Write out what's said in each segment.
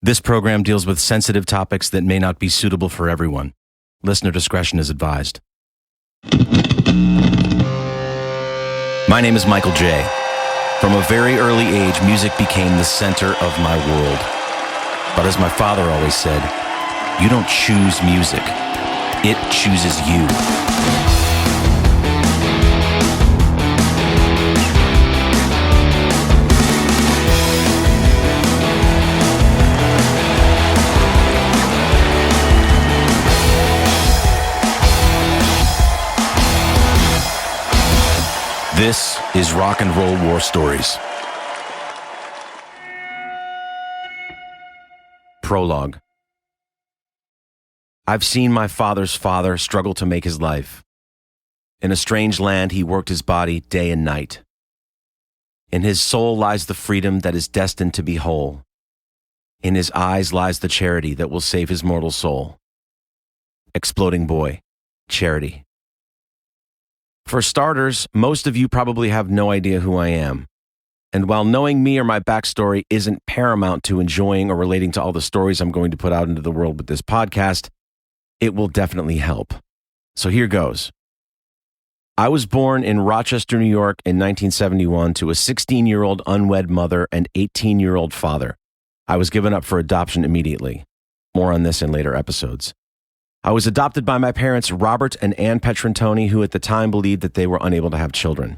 This program deals with sensitive topics that may not be suitable for everyone. Listener discretion is advised. My name is Michael J. From a very early age, music became the center of my world. But as my father always said, you don't choose music, it chooses you. This is Rock and Roll War Stories. Prologue. I've seen my father's father struggle to make his life. In a strange land, he worked his body day and night. In his soul lies the freedom that is destined to be whole. In his eyes lies the charity that will save his mortal soul. Exploding Boy, Charity. For starters, most of you probably have no idea who I am. And while knowing me or my backstory isn't paramount to enjoying or relating to all the stories I'm going to put out into the world with this podcast, it will definitely help. So here goes. I was born in Rochester, New York in 1971 to a 16-year-old unwed mother and 18-year-old father. I was given up for adoption immediately. More on this in later episodes. I was adopted by my parents, Robert and Ann Petrantoni, who at the time believed that they were unable to have children.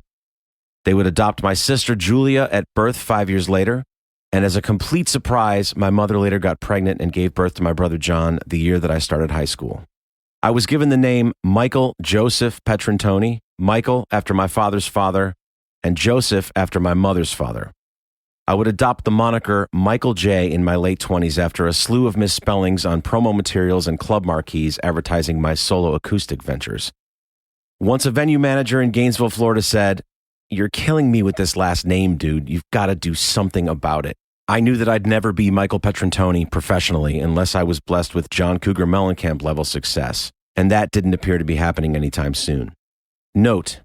They would adopt my sister, Julia, at birth 5 years later, and as a complete surprise, my mother later got pregnant and gave birth to my brother John the year that I started high school. I was given the name Michael Joseph Petrantoni, Michael after my father's father, and Joseph after my mother's father. I would adopt the moniker Michael J in my late 20s after a slew of misspellings on promo materials and club marquees advertising my solo acoustic ventures. Once a venue manager in Gainesville, Florida said, "You're killing me with this last name, dude. You've got to do something about it." I knew that I'd never be Michael Petrantoni professionally unless I was blessed with John Cougar Mellencamp level success, and that didn't appear to be happening anytime soon. Note,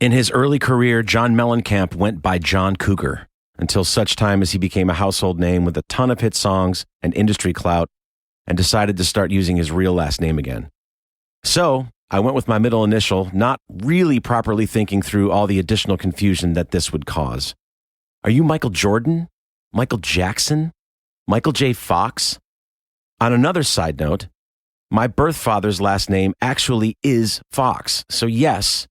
in his early career, John Mellencamp went by John Cougar, until such time as he became a household name with a ton of hit songs and industry clout and decided to start using his real last name again. So, I went with my middle initial, not really properly thinking through all the additional confusion that this would cause. Are you Michael Jordan? Michael Jackson? Michael J. Fox? On another side note, my birth father's last name actually is Fox. So yes,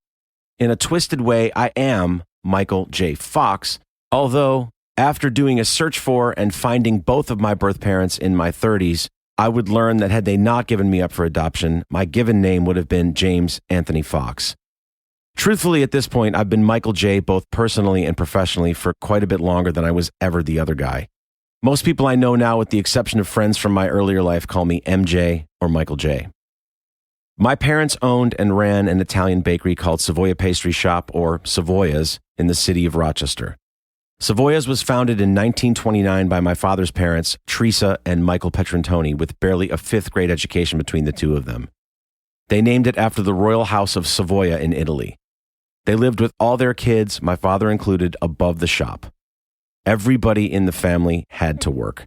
in a twisted way, I am Michael J. Fox, although, after doing a search for and finding both of my birth parents in my 30s, I would learn that had they not given me up for adoption, my given name would have been James Anthony Fox. Truthfully, at this point, I've been Michael J. both personally and professionally for quite a bit longer than I was ever the other guy. Most people I know now, with the exception of friends from my earlier life, call me MJ or Michael J. My parents owned and ran an Italian bakery called Savoia Pastry Shop, or Savoia's, in the city of Rochester. Savoia's was founded in 1929 by my father's parents, Teresa and Michael Petrantoni, with barely a fifth grade education between the two of them. They named it after the royal house of Savoia in Italy. They lived with all their kids, my father included, above the shop. Everybody in the family had to work.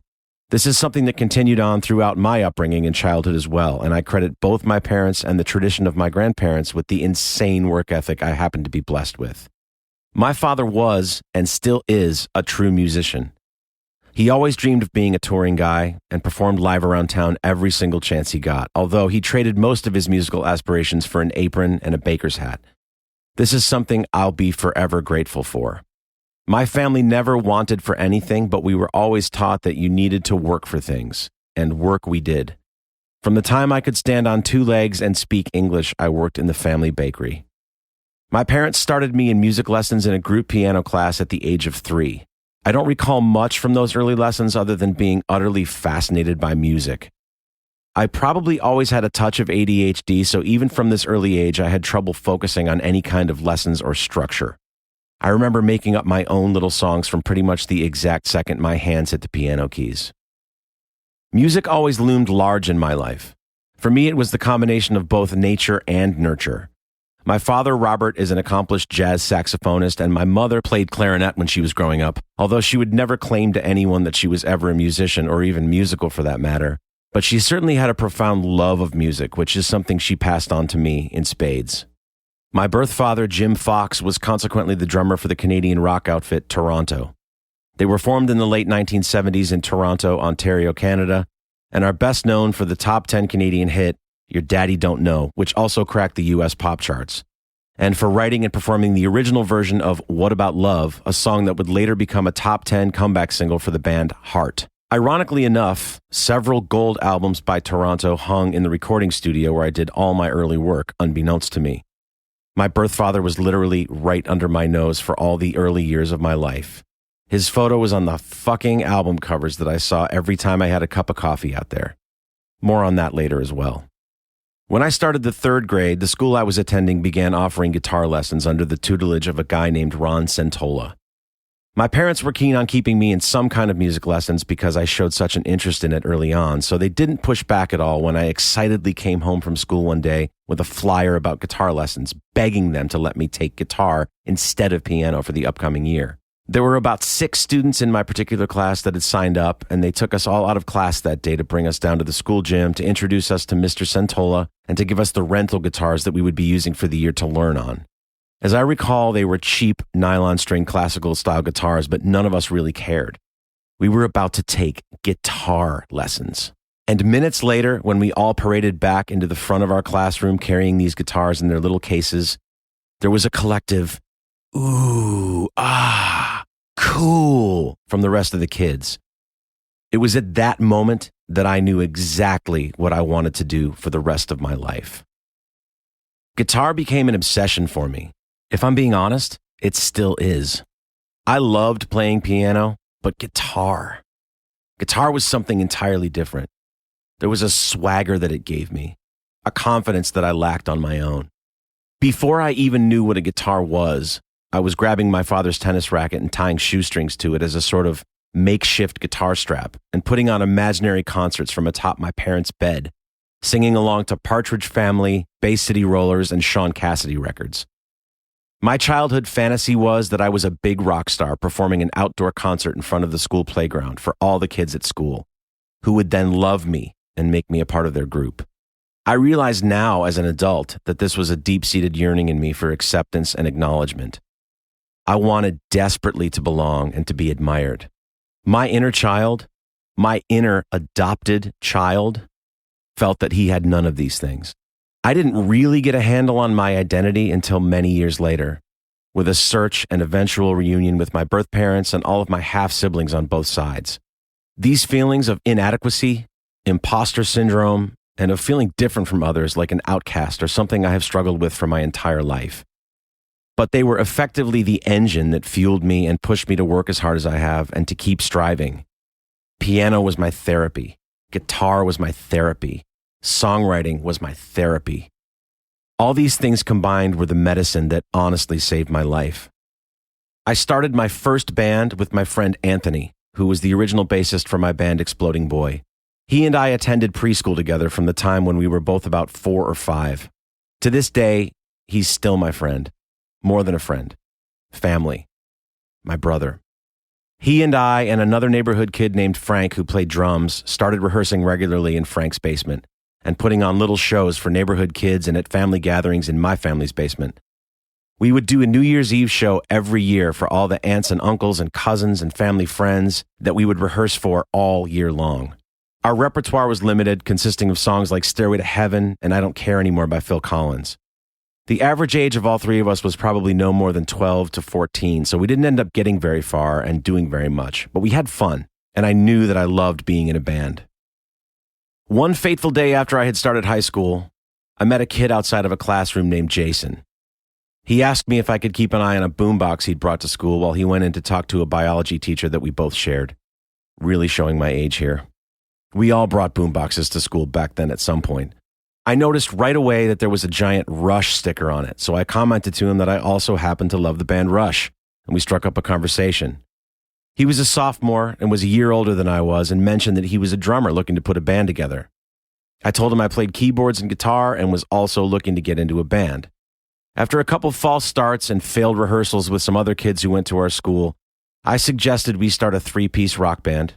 This is something that continued on throughout my upbringing and childhood as well, and I credit both my parents and the tradition of my grandparents with the insane work ethic I happen to be blessed with. My father was, and still is, a true musician. He always dreamed of being a touring guy and performed live around town every single chance he got, although he traded most of his musical aspirations for an apron and a baker's hat. This is something I'll be forever grateful for. My family never wanted for anything, but we were always taught that you needed to work for things, and work we did. From the time I could stand on two legs and speak English, I worked in the family bakery. My parents started me in music lessons in a group piano class at the age of 3. I don't recall much from those early lessons other than being utterly fascinated by music. I probably always had a touch of ADHD, so even from this early age, I had trouble focusing on any kind of lessons or structure. I remember making up my own little songs from pretty much the exact second my hands hit the piano keys. Music always loomed large in my life. For me, it was the combination of both nature and nurture. My father, Robert, is an accomplished jazz saxophonist, and my mother played clarinet when she was growing up, although she would never claim to anyone that she was ever a musician or even musical for that matter. But she certainly had a profound love of music, which is something she passed on to me in spades. My birth father, Jim Fox, was consequently the drummer for the Canadian rock outfit Toronto. They were formed in the late 1970s in Toronto, Ontario, Canada, and are best known for the top 10 Canadian hit, Your Daddy Don't Know, which also cracked the US pop charts, and for writing and performing the original version of What About Love, a song that would later become a top 10 comeback single for the band Heart. Ironically enough, several gold albums by Toronto hung in the recording studio where I did all my early work, unbeknownst to me. My birth father was literally right under my nose for all the early years of my life. His photo was on the fucking album covers that I saw every time I had a cup of coffee out there. More on that later as well. When I started the third grade, the school I was attending began offering guitar lessons under the tutelage of a guy named Ron Centola. My parents were keen on keeping me in some kind of music lessons because I showed such an interest in it early on, so they didn't push back at all when I excitedly came home from school one day with a flyer about guitar lessons, begging them to let me take guitar instead of piano for the upcoming year. There were about 6 students in my particular class that had signed up, and they took us all out of class that day to bring us down to the school gym to introduce us to Mr. Centola and to give us the rental guitars that we would be using for the year to learn on. As I recall, they were cheap nylon string classical style guitars, but none of us really cared. We were about to take guitar lessons. And minutes later, when we all paraded back into the front of our classroom carrying these guitars in their little cases, there was a collective, "Ooh, ah, cool," from the rest of the kids. It was at that moment that I knew exactly what I wanted to do for the rest of my life. Guitar became an obsession for me. If I'm being honest, it still is. I loved playing piano, but guitar was something entirely different. There was a swagger that it gave me, a confidence that I lacked on my own. Before I even knew what a guitar was, I was grabbing my father's tennis racket and tying shoestrings to it as a sort of makeshift guitar strap and putting on imaginary concerts from atop my parents' bed, singing along to Partridge Family, Bay City Rollers, and Sean Cassidy records. My childhood fantasy was that I was a big rock star performing an outdoor concert in front of the school playground for all the kids at school, who would then love me and make me a part of their group. I realize now as an adult that this was a deep-seated yearning in me for acceptance and acknowledgement. I wanted desperately to belong and to be admired. My inner child, my inner adopted child, felt that he had none of these things. I didn't really get a handle on my identity until many years later, with a search and eventual reunion with my birth parents and all of my half-siblings on both sides. These feelings of inadequacy, imposter syndrome, and of feeling different from others like an outcast are something I have struggled with for my entire life. But they were effectively the engine that fueled me and pushed me to work as hard as I have and to keep striving. Piano was my therapy. Guitar was my therapy. Songwriting was my therapy. All these things combined were the medicine that honestly saved my life. I started my first band with my friend Anthony, who was the original bassist for my band Exploding Boy. He and I attended preschool together from the time when we were both about 4 or 5. To this day, he's still my friend. More than a friend. Family. My brother. He and I and another neighborhood kid named Frank, who played drums, started rehearsing regularly in Frank's basement and putting on little shows for neighborhood kids and at family gatherings in my family's basement. We would do a New Year's Eve show every year for all the aunts and uncles and cousins and family friends that we would rehearse for all year long. Our repertoire was limited, consisting of songs like Stairway to Heaven and I Don't Care Anymore by Phil Collins. The average age of all 3 of us was probably no more than 12 to 14, so we didn't end up getting very far and doing very much, but we had fun, and I knew that I loved being in a band. One fateful day after I had started high school, I met a kid outside of a classroom named Jason. He asked me if I could keep an eye on a boombox he'd brought to school while he went in to talk to a biology teacher that we both shared. Really showing my age here. We all brought boomboxes to school back then at some point. I noticed right away that there was a giant Rush sticker on it, so I commented to him that I also happened to love the band Rush, and we struck up a conversation. He was a sophomore and was a year older than I was and mentioned that he was a drummer looking to put a band together. I told him I played keyboards and guitar and was also looking to get into a band. After a couple false starts and failed rehearsals with some other kids who went to our school, I suggested we start a 3-piece rock band,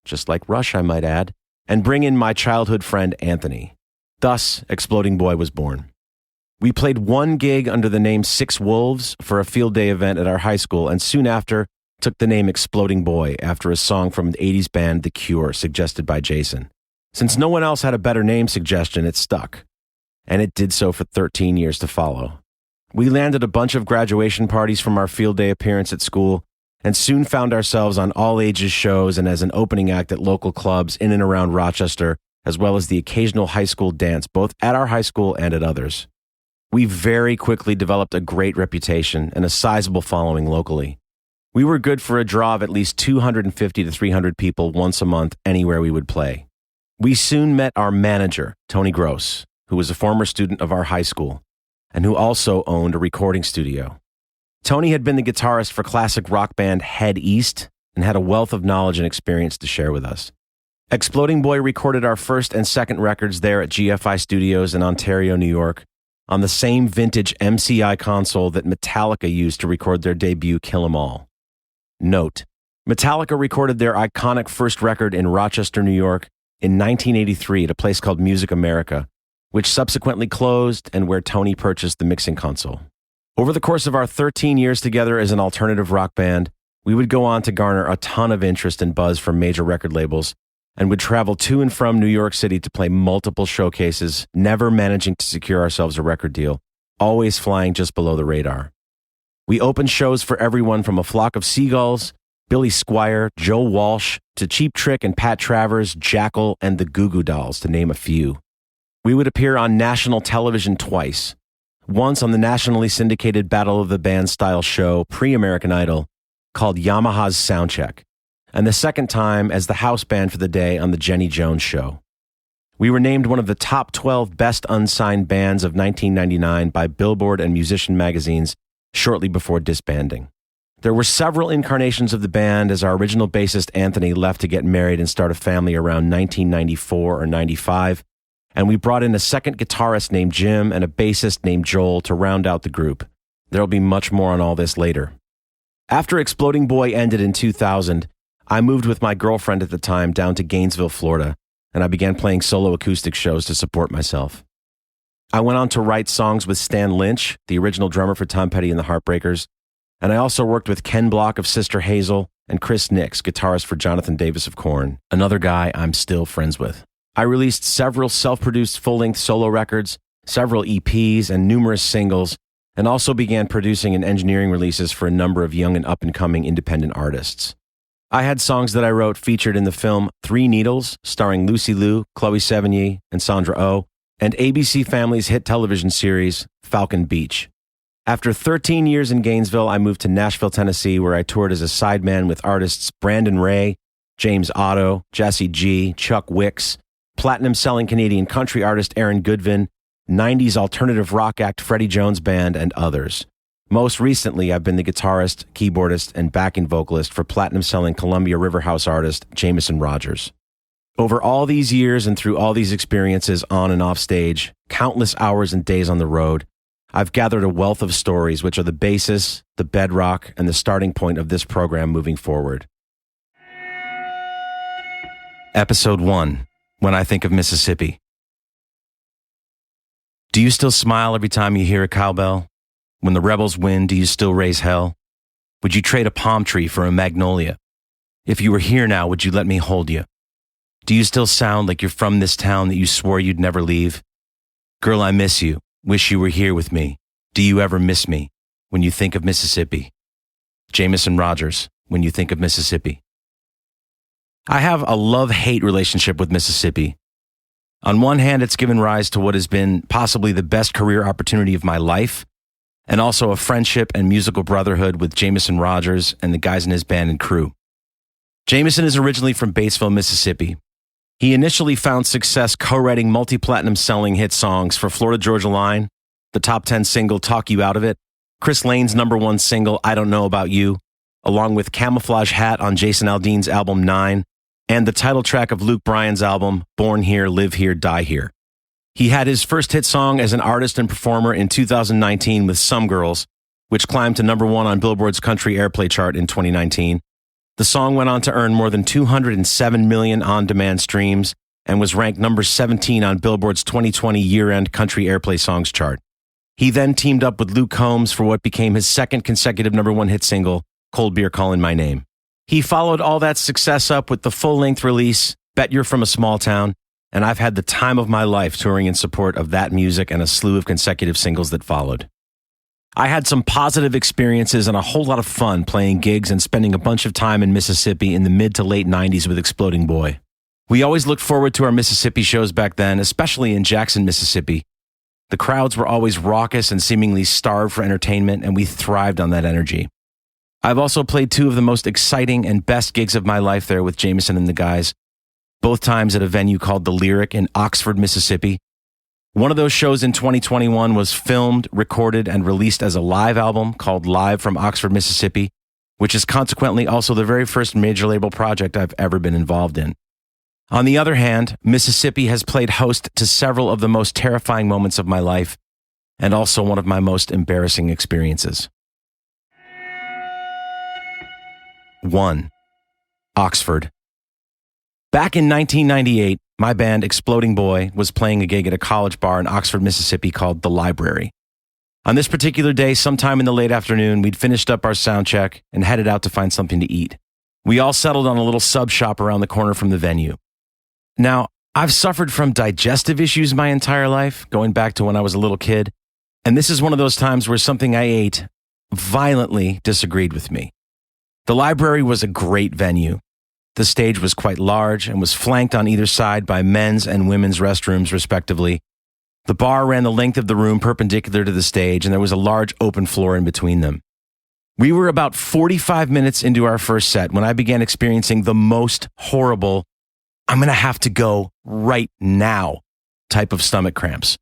just like Rush, I might add, and bring in my childhood friend Anthony. Thus, Exploding Boy was born. We played one gig under the name Six Wolves for a field day event at our high school, and soon after took the name Exploding Boy after a song from the 80s band The Cure, suggested by Jason. Since no one else had a better name suggestion, it stuck. And it did so for 13 years to follow. We landed a bunch of graduation parties from our field day appearance at school, and soon found ourselves on all ages shows and as an opening act at local clubs in and around Rochester, as well as the occasional high school dance, both at our high school and at others. We very quickly developed a great reputation and a sizable following locally. We were good for a draw of at least 250 to 300 people once a month anywhere we would play. We soon met our manager, Tony Gross, who was a former student of our high school, and who also owned a recording studio. Tony had been the guitarist for classic rock band Head East and had a wealth of knowledge and experience to share with us. Exploding Boy recorded our first and second records there at GFI Studios in Ontario, New York, on the same vintage MCI console that Metallica used to record their debut Kill 'Em All. Note, Metallica recorded their iconic first record in Rochester, New York in 1983 at a place called Music America, which subsequently closed and where Tony purchased the mixing console. Over the course of our 13 years together as an alternative rock band, we would go on to garner a ton of interest and buzz from major record labels, and would travel to and from New York City to play multiple showcases, never managing to secure ourselves a record deal, always flying just below the radar. We opened shows for everyone from A Flock of Seagulls, Billy Squier, Joe Walsh, to Cheap Trick and Pat Travers, Jackal, and the Goo Goo Dolls, to name a few. We would appear on national television twice, once on the nationally syndicated Battle of the Bands style show pre-American Idol called Yamaha's Soundcheck, and the second time as the house band for the day on the Jenny Jones Show. We were named one of the top 12 best unsigned bands of 1999 by Billboard and Musician magazines shortly before disbanding. There were several incarnations of the band as our original bassist Anthony left to get married and start a family around 1994 or 95, and we brought in a second guitarist named Jim and a bassist named Joel to round out the group. There'll be much more on all this later. After Exploding Boy ended in 2000, I moved with my girlfriend at the time down to Gainesville, Florida, and I began playing solo acoustic shows to support myself. I went on to write songs with Stan Lynch, the original drummer for Tom Petty and the Heartbreakers, and I also worked with Ken Block of Sister Hazel and Chris Nix, guitarist for Jonathan Davis of Korn, another guy I'm still friends with. I released several self-produced full-length solo records, several EPs, and numerous singles, and also began producing and engineering releases for a number of young and up-and-coming independent artists. I had songs that I wrote featured in the film Three Needles, starring Lucy Liu, Chloe Sevigny, and Sandra Oh, and ABC Family's hit television series, Falcon Beach. After 13 years in Gainesville, I moved to Nashville, Tennessee, where I toured as a sideman with artists Brandon Ray, James Otto, Jesse G, Chuck Wicks, platinum-selling Canadian country artist Aaron Goodvin, 90s alternative rock act Freddie Jones Band, and others. Most recently, I've been the guitarist, keyboardist, and backing vocalist for platinum-selling Columbia River House artist Jameson Rogers. Over all these years and through all these experiences on and off stage, countless hours and days on the road, I've gathered a wealth of stories which are the basis, the bedrock, and the starting point of this program moving forward. Episode 1, When I Think of Mississippi. Do you still smile every time you hear a cowbell? When the rebels win, do you still raise hell? Would you trade a palm tree for a magnolia? If you were here now, would you let me hold you? Do you still sound like you're from this town that you swore you'd never leave? Girl, I miss you. Wish you were here with me. Do you ever miss me when you think of Mississippi? Jameson Rogers, When You Think of Mississippi. I have a love-hate relationship with Mississippi. On one hand, it's given rise to what has been possibly the best career opportunity of my life, and also a friendship and musical brotherhood with Jameson Rogers and the guys in his band and crew. Jameson is originally from Batesville, Mississippi. He initially found success co-writing multi-platinum selling hit songs for Florida Georgia Line, the top 10 single Talk You Out of It, Chris Lane's #1 single I Don't Know About You, along with Camouflage Hat on Jason Aldean's album 9, and the title track of Luke Bryan's album Born Here, Live Here, Die Here. He had his first hit song as an artist and performer in 2019 with Some Girls, which climbed to number 1 on Billboard's country airplay chart in 2019. The song went on to earn more than 207 million on-demand streams and was ranked number 17 on Billboard's 2020 year-end country airplay songs chart. He then teamed up with Luke Combs for what became his second consecutive number 1 hit single, Cold Beer Callin' My Name. He followed all that success up with the full-length release, Bet You're From a Small Town, and I've had the time of my life touring in support of that music and a slew of consecutive singles that followed. I had some positive experiences and a whole lot of fun playing gigs and spending a bunch of time in Mississippi in the mid to late 90s with Exploding Boy. We always looked forward to our Mississippi shows back then, especially in Jackson, Mississippi. The crowds were always raucous and seemingly starved for entertainment, and we thrived on that energy. I've also played 2 of the most exciting and best gigs of my life there with Jameson and the guys, both times at a venue called The Lyric in Oxford, Mississippi. One of those shows in 2021 was filmed, recorded, and released as a live album called Live from Oxford, Mississippi, which is consequently also the very first major label project I've ever been involved in. On the other hand, Mississippi has played host to several of the most terrifying moments of my life and also one of my most embarrassing experiences. 1. Oxford. Back in 1998, my band Exploding Boy was playing a gig at a college bar in Oxford, Mississippi called The Library. On this particular day, sometime in the late afternoon, we'd finished up our sound check and headed out to find something to eat. We all settled on a little sub shop around the corner from the venue. Now, I've suffered from digestive issues my entire life, going back to when I was a little kid, and this is one of those times where something I ate violently disagreed with me. The Library was a great venue. The stage was quite large and was flanked on either side by men's and women's restrooms, respectively. The bar ran the length of the room perpendicular to the stage, and there was a large open floor in between them. We were about 45 minutes into our first set when I began experiencing the most horrible, I'm going to have to go right now type of stomach cramps.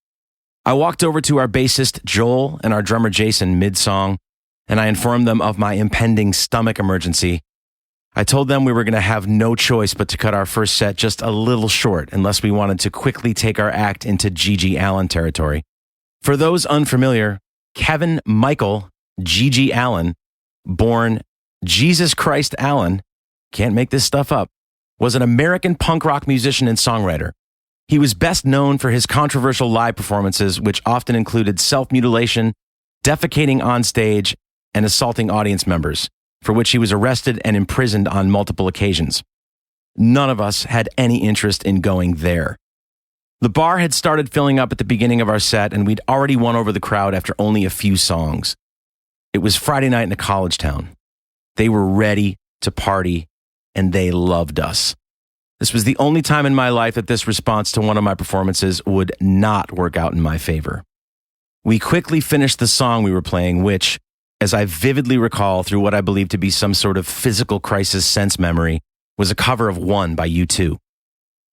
I walked over to our bassist, Joel, and our drummer, Jason, mid-song, and I informed them of my impending stomach emergency. I told them we were going to have no choice but to cut our first set just a little short unless we wanted to quickly take our act into G.G. Allen territory. For those unfamiliar, Kevin Michael G.G. Allen, born Jesus Christ Allen, can't make this stuff up, was an American punk rock musician and songwriter. He was best known for his controversial live performances, which often included self-mutilation, defecating on stage, and assaulting audience members, for which he was arrested and imprisoned on multiple occasions. None of us had any interest in going there. The bar had started filling up at the beginning of our set, and we'd already won over the crowd after only a few songs. It was Friday night in a college town. They were ready to party, and they loved us. This was the only time in my life that this response to one of my performances would not work out in my favor. We quickly finished the song we were playing, which, as I vividly recall through what I believe to be some sort of physical crisis sense memory, was a cover of One by U2.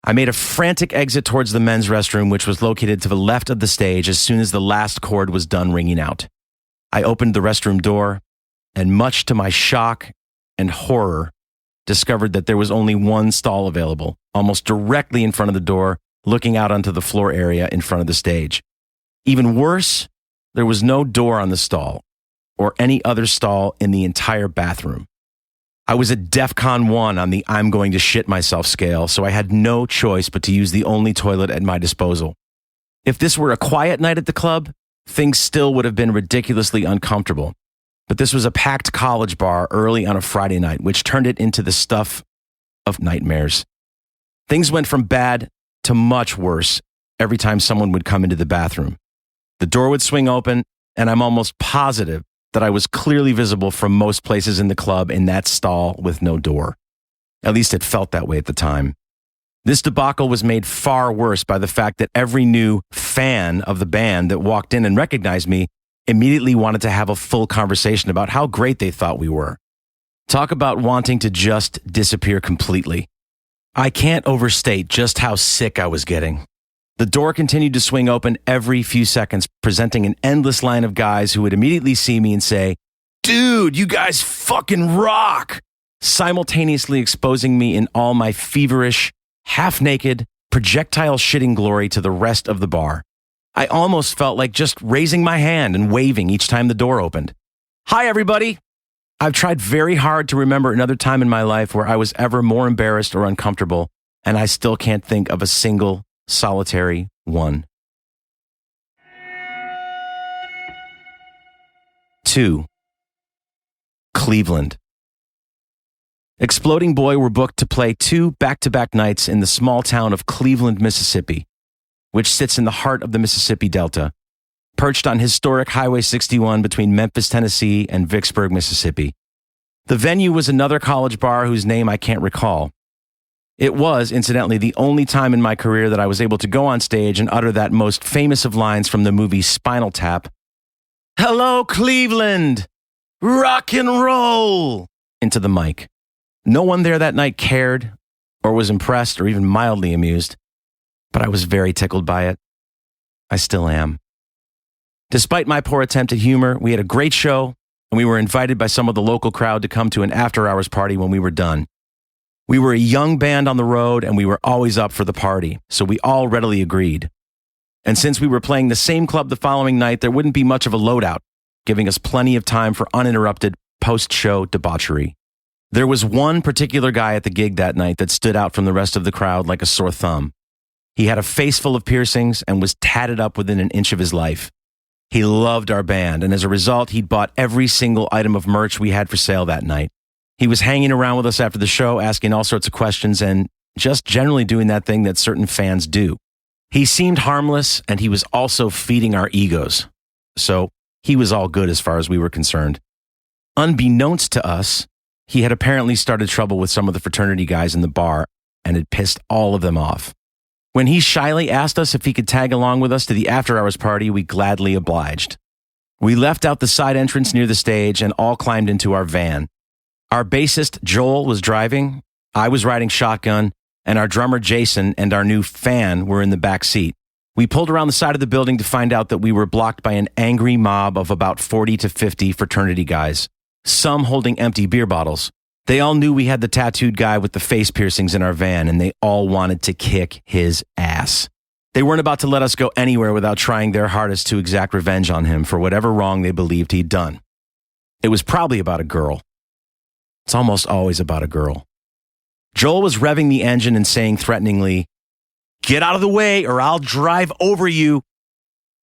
I made a frantic exit towards the men's restroom, which was located to the left of the stage as soon as the last chord was done ringing out. I opened the restroom door, and much to my shock and horror, discovered that there was only one stall available, almost directly in front of the door, looking out onto the floor area in front of the stage. Even worse, there was no door on the stall, or any other stall in the entire bathroom. I was at DEFCON 1 on the I'm going to shit myself scale, so I had no choice but to use the only toilet at my disposal. If this were a quiet night at the club, things still would have been ridiculously uncomfortable. But this was a packed college bar early on a Friday night, which turned it into the stuff of nightmares. Things went from bad to much worse every time someone would come into the bathroom. The door would swing open, and I'm almost positive that I was clearly visible from most places in the club in that stall with no door. At least it felt that way at the time. This debacle was made far worse by the fact that every new fan of the band that walked in and recognized me immediately wanted to have a full conversation about how great they thought we were. Talk about wanting to just disappear completely. I can't overstate just how sick I was getting. The door continued to swing open every few seconds, presenting an endless line of guys who would immediately see me and say, "Dude, you guys fucking rock!" simultaneously exposing me in all my feverish, half-naked, projectile shitting glory to the rest of the bar. I almost felt like just raising my hand and waving each time the door opened. Hi, everybody. I've tried very hard to remember another time in my life where I was ever more embarrassed or uncomfortable, and I still can't think of a single, solitary one. 2. Cleveland. Exploding Boy were booked to play 2 back-to-back nights in the small town of Cleveland, Mississippi, which sits in the heart of the Mississippi Delta, perched on historic Highway 61 between Memphis, Tennessee, and Vicksburg, Mississippi. The venue was another college bar whose name I can't recall. It was, incidentally, the only time in my career that I was able to go on stage and utter that most famous of lines from the movie Spinal Tap, "Hello, Cleveland! Rock and roll!" into the mic. No one there that night cared, or was impressed, or even mildly amused, but I was very tickled by it. I still am. Despite my poor attempt at humor, we had a great show, and we were invited by some of the local crowd to come to an after-hours party when we were done. We were a young band on the road, and we were always up for the party, so we all readily agreed. And since we were playing the same club the following night, there wouldn't be much of a loadout, giving us plenty of time for uninterrupted post-show debauchery. There was one particular guy at the gig that night that stood out from the rest of the crowd like a sore thumb. He had a face full of piercings and was tatted up within an inch of his life. He loved our band, and as a result, he'd bought every single item of merch we had for sale that night. He was hanging around with us after the show, asking all sorts of questions and just generally doing that thing that certain fans do. He seemed harmless, and he was also feeding our egos. So he was all good as far as we were concerned. Unbeknownst to us, he had apparently started trouble with some of the fraternity guys in the bar and had pissed all of them off. When he shyly asked us if he could tag along with us to the after-hours party, we gladly obliged. We left out the side entrance near the stage and all climbed into our van. Our bassist, Joel, was driving, I was riding shotgun, and our drummer, Jason, and our new fan were in the back seat. We pulled around the side of the building to find out that we were blocked by an angry mob of about 40 to 50 fraternity guys, some holding empty beer bottles. They all knew we had the tattooed guy with the face piercings in our van, and they all wanted to kick his ass. They weren't about to let us go anywhere without trying their hardest to exact revenge on him for whatever wrong they believed he'd done. It was probably about a girl. It's almost always about a girl. Joel was revving the engine and saying threateningly, "Get out of the way or I'll drive over you."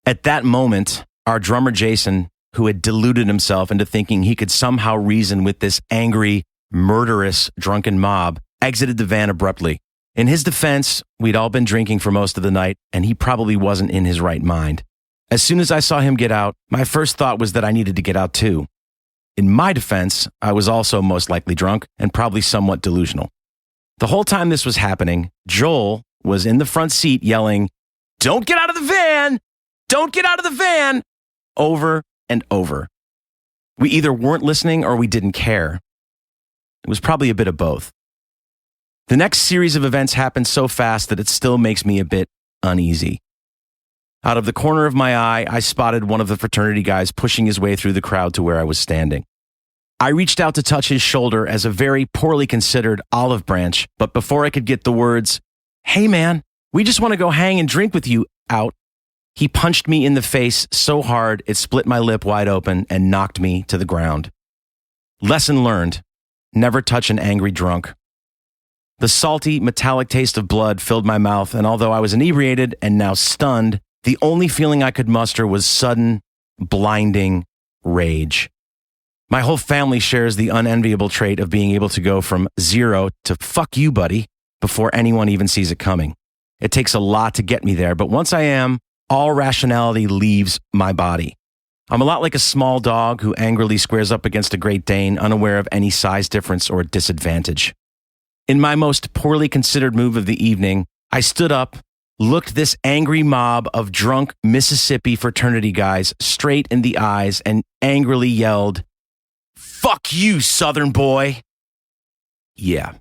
At that moment, our drummer Jason, who had deluded himself into thinking he could somehow reason with this angry, murderous, drunken mob, exited the van abruptly. In his defense, we'd all been drinking for most of the night, and he probably wasn't in his right mind. As soon as I saw him get out, my first thought was that I needed to get out too. In my defense, I was also most likely drunk and probably somewhat delusional. The whole time this was happening, Joel was in the front seat yelling, "Don't get out of the van! Don't get out of the van!" over and over. We either weren't listening or we didn't care. It was probably a bit of both. The next series of events happened so fast that it still makes me a bit uneasy. Out of the corner of my eye, I spotted one of the fraternity guys pushing his way through the crowd to where I was standing. I reached out to touch his shoulder as a very poorly considered olive branch, but before I could get the words, "Hey man, we just want to go hang and drink with you," out, he punched me in the face so hard it split my lip wide open and knocked me to the ground. Lesson learned: never touch an angry drunk. The salty, metallic taste of blood filled my mouth, and although I was inebriated and now stunned, the only feeling I could muster was sudden, blinding rage. My whole family shares the unenviable trait of being able to go from 0 to "fuck you, buddy" before anyone even sees it coming. It takes a lot to get me there, but once I am, all rationality leaves my body. I'm a lot like a small dog who angrily squares up against a Great Dane, unaware of any size difference or disadvantage. In my most poorly considered move of the evening, I stood up, looked this angry mob of drunk Mississippi fraternity guys straight in the eyes, and angrily yelled, "Fuck you, Southern boy." Yeah,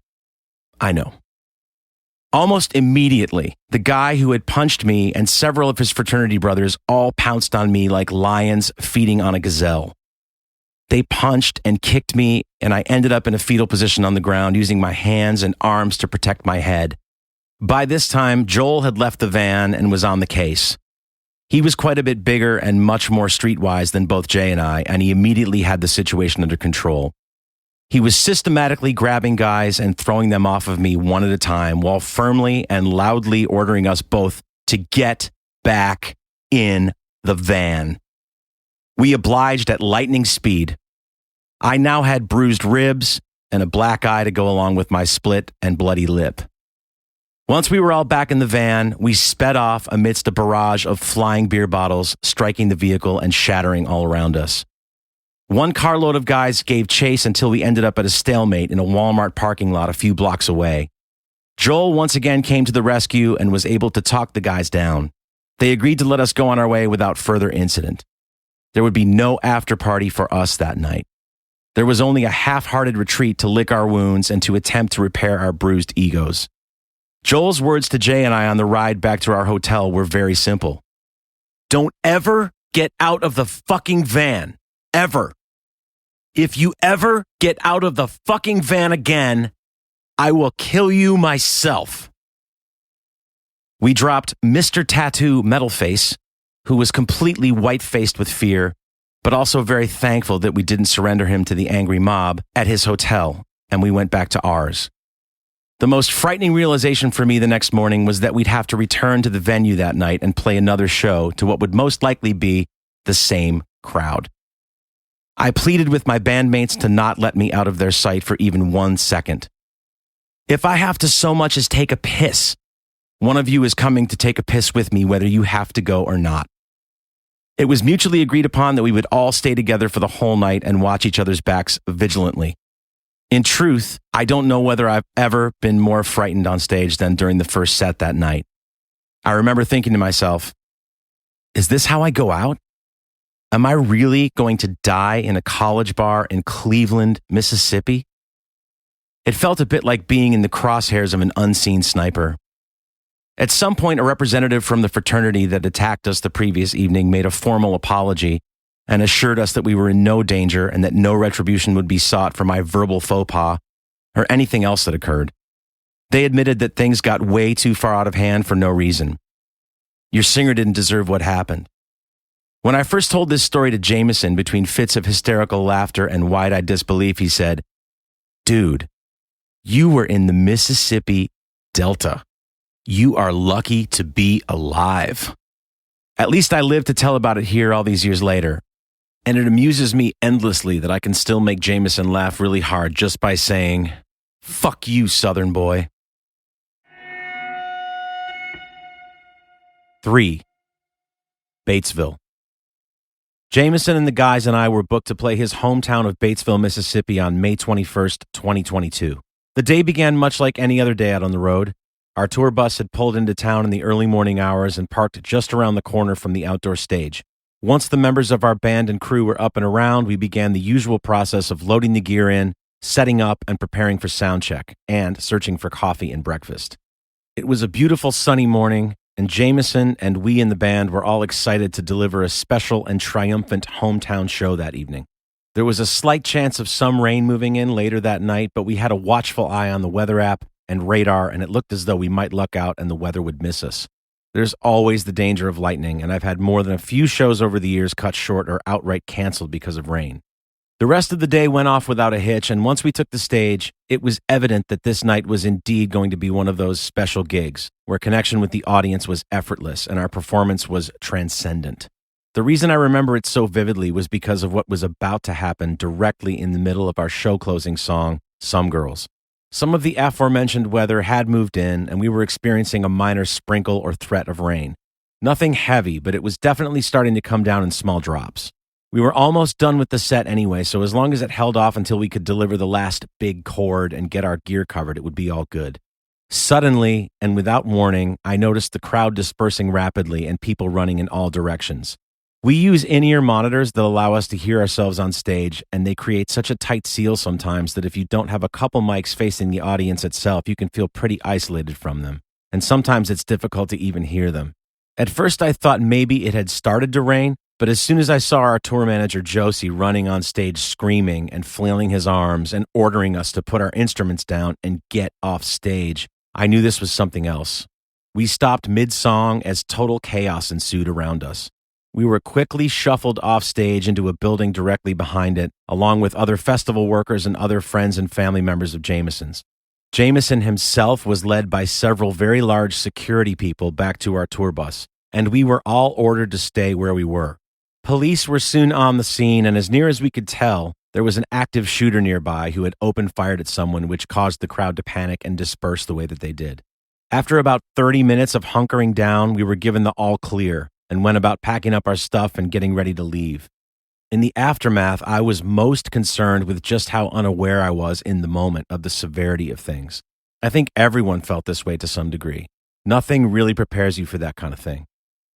I know. Almost immediately, the guy who had punched me and several of his fraternity brothers all pounced on me like lions feeding on a gazelle. They punched and kicked me, and I ended up in a fetal position on the ground using my hands and arms to protect my head. By this time, Joel had left the van and was on the case. He was quite a bit bigger and much more streetwise than both Jay and I, and he immediately had the situation under control. He was systematically grabbing guys and throwing them off of me one at a time while firmly and loudly ordering us both to get back in the van. We obliged at lightning speed. I now had bruised ribs and a black eye to go along with my split and bloody lip. Once we were all back in the van, we sped off amidst a barrage of flying beer bottles, striking the vehicle and shattering all around us. One carload of guys gave chase until we ended up at a stalemate in a Walmart parking lot a few blocks away. Joel once again came to the rescue and was able to talk the guys down. They agreed to let us go on our way without further incident. There would be no after party for us that night. There was only a half-hearted retreat to lick our wounds and to attempt to repair our bruised egos. Joel's words to Jay and I on the ride back to our hotel were very simple. Don't ever get out of the fucking van. Ever. If you ever get out of the fucking van again, I will kill you myself. We dropped Mr. Tattoo Metalface, who was completely white-faced with fear, but also very thankful that we didn't surrender him to the angry mob at his hotel, and we went back to ours. The most frightening realization for me the next morning was that we'd have to return to the venue that night and play another show to what would most likely be the same crowd. I pleaded with my bandmates to not let me out of their sight for even 1 second. If I have to so much as take a piss, one of you is coming to take a piss with me whether you have to go or not. It was mutually agreed upon that we would all stay together for the whole night and watch each other's backs vigilantly. In truth, I don't know whether I've ever been more frightened on stage than during the first set that night. I remember thinking to myself, is this how I go out? Am I really going to die in a college bar in Cleveland, Mississippi? It felt a bit like being in the crosshairs of an unseen sniper. At some point, a representative from the fraternity that attacked us the previous evening made a formal apology and assured us that we were in no danger and that no retribution would be sought for my verbal faux pas or anything else that occurred. They admitted that things got way too far out of hand for no reason. Your singer didn't deserve what happened. When I first told this story to Jameson between fits of hysterical laughter and wide-eyed disbelief, he said, "Dude, you were in the Mississippi Delta. You are lucky to be alive." At least I live to tell about it here all these years later. And it amuses me endlessly that I can still make Jameson laugh really hard just by saying, "Fuck you, Southern boy." 3. Batesville. Jameson and the guys and I were booked to play his hometown of Batesville, Mississippi on May 21st, 2022. The day began much like any other day out on the road. Our tour bus had pulled into town in the early morning hours and parked just around the corner from the outdoor stage. Once the members of our band and crew were up and around, we began the usual process of loading the gear in, setting up and preparing for sound check, and searching for coffee and breakfast. It was a beautiful sunny morning, and Jameson and we in the band were all excited to deliver a special and triumphant hometown show that evening. There was a slight chance of some rain moving in later that night, but we had a watchful eye on the weather app and radar, and it looked as though we might luck out and the weather would miss us. There's always the danger of lightning, and I've had more than a few shows over the years cut short or outright canceled because of rain. The rest of the day went off without a hitch, and once we took the stage, it was evident that this night was indeed going to be one of those special gigs, where connection with the audience was effortless and our performance was transcendent. The reason I remember it so vividly was because of what was about to happen directly in the middle of our show-closing song, "Some Girls." Some of the aforementioned weather had moved in, and we were experiencing a minor sprinkle or threat of rain. Nothing heavy, but it was definitely starting to come down in small drops. We were almost done with the set anyway, so as long as it held off until we could deliver the last big chord and get our gear covered, it would be all good. Suddenly, and without warning, I noticed the crowd dispersing rapidly and people running in all directions. We use in-ear monitors that allow us to hear ourselves on stage, and they create such a tight seal sometimes that if you don't have a couple mics facing the audience itself, you can feel pretty isolated from them, and sometimes it's difficult to even hear them. At first, I thought maybe it had started to rain, but as soon as I saw our tour manager Josie running on stage screaming and flailing his arms and ordering us to put our instruments down and get off stage, I knew this was something else. We stopped mid-song as total chaos ensued around us. We were quickly shuffled off stage into a building directly behind it, along with other festival workers and other friends and family members of Jameson's. Jameson himself was led by several very large security people back to our tour bus, and we were all ordered to stay where we were. Police were soon on the scene, and as near as we could tell, there was an active shooter nearby who had opened fire at someone, which caused the crowd to panic and disperse the way that they did. After about 30 minutes of hunkering down, we were given the all clear and went about packing up our stuff and getting ready to leave. In the aftermath, I was most concerned with just how unaware I was in the moment of the severity of things. I think everyone felt this way to some degree. Nothing really prepares you for that kind of thing.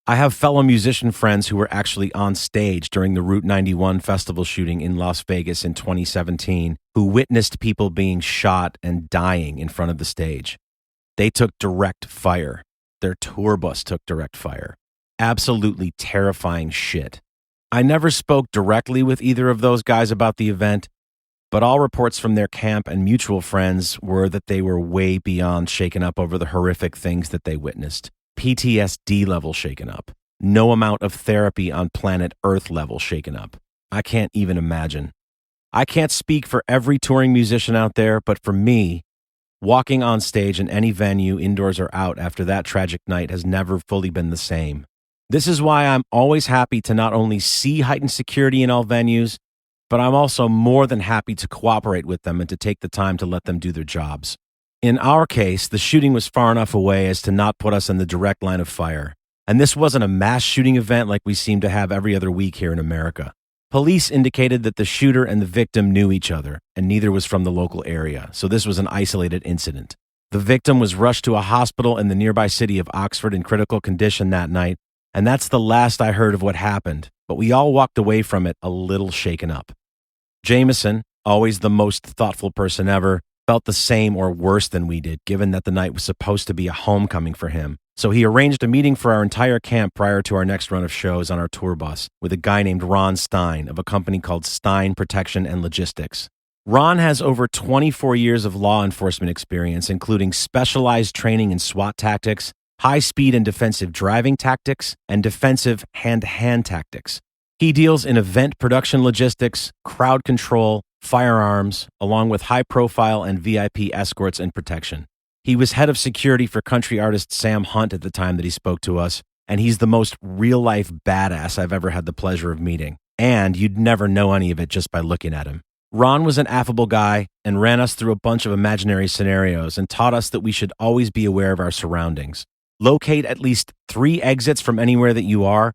I have fellow musician friends who were actually on stage during the Route 91 festival shooting in Las Vegas in 2017 who witnessed people being shot and dying in front of the stage. They took direct fire. Their tour bus took direct fire. Absolutely terrifying shit. I never spoke directly with either of those guys about the event, but all reports from their camp and mutual friends were that they were way beyond shaken up over the horrific things that they witnessed. PTSD level shaken up. No amount of therapy on planet Earth level shaken up. I can't even imagine. I can't speak for every touring musician out there, but for me, walking on stage in any venue, indoors or out, after that tragic night has never fully been the same. This is why I'm always happy to not only see heightened security in all venues, but I'm also more than happy to cooperate with them and to take the time to let them do their jobs. In our case, the shooting was far enough away as to not put us in the direct line of fire. And this wasn't a mass shooting event like we seem to have every other week here in America. Police indicated that the shooter and the victim knew each other, and neither was from the local area, so this was an isolated incident. The victim was rushed to a hospital in the nearby city of Oxford in critical condition that night, and that's the last I heard of what happened, but we all walked away from it a little shaken up. Jameson, always the most thoughtful person ever, felt the same or worse than we did, given that the night was supposed to be a homecoming for him. So he arranged a meeting for our entire camp prior to our next run of shows on our tour bus with a guy named Ron Stein of a company called Stein Protection and Logistics. Ron has over 24 years of law enforcement experience, including specialized training in SWAT tactics, high-speed and defensive driving tactics, and defensive hand-to-hand tactics. He deals in event production logistics, crowd control, firearms, along with high-profile and VIP escorts and protection. He was head of security for country artist Sam Hunt at the time that he spoke to us, and he's the most real-life badass I've ever had the pleasure of meeting. And you'd never know any of it just by looking at him. Ron was an affable guy and ran us through a bunch of imaginary scenarios and taught us that we should always be aware of our surroundings. Locate at least 3 exits from anywhere that you are.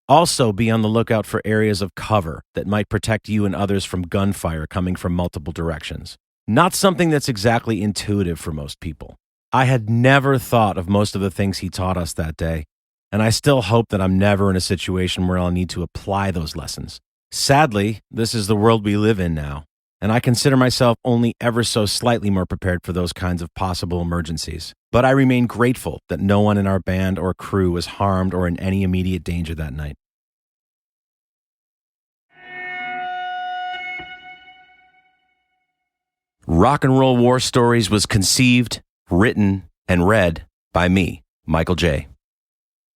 Also, be on the lookout for areas of cover that might protect you and others from gunfire coming from multiple directions. Not something that's exactly intuitive for most people. I had never thought of most of the things he taught us that day, and I still hope that I'm never in a situation where I'll need to apply those lessons. Sadly, this is the world we live in now, and I consider myself only ever so slightly more prepared for those kinds of possible emergencies. But I remain grateful that no one in our band or crew was harmed or in any immediate danger that night. Rock and Roll War Stories was conceived, written, and read by me, Michael J.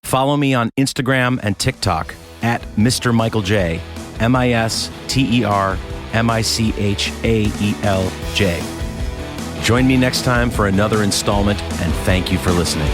Follow me on Instagram and TikTok at Mr. Michael J, MisterMichaelJ. Join me next time for another installment, and thank you for listening.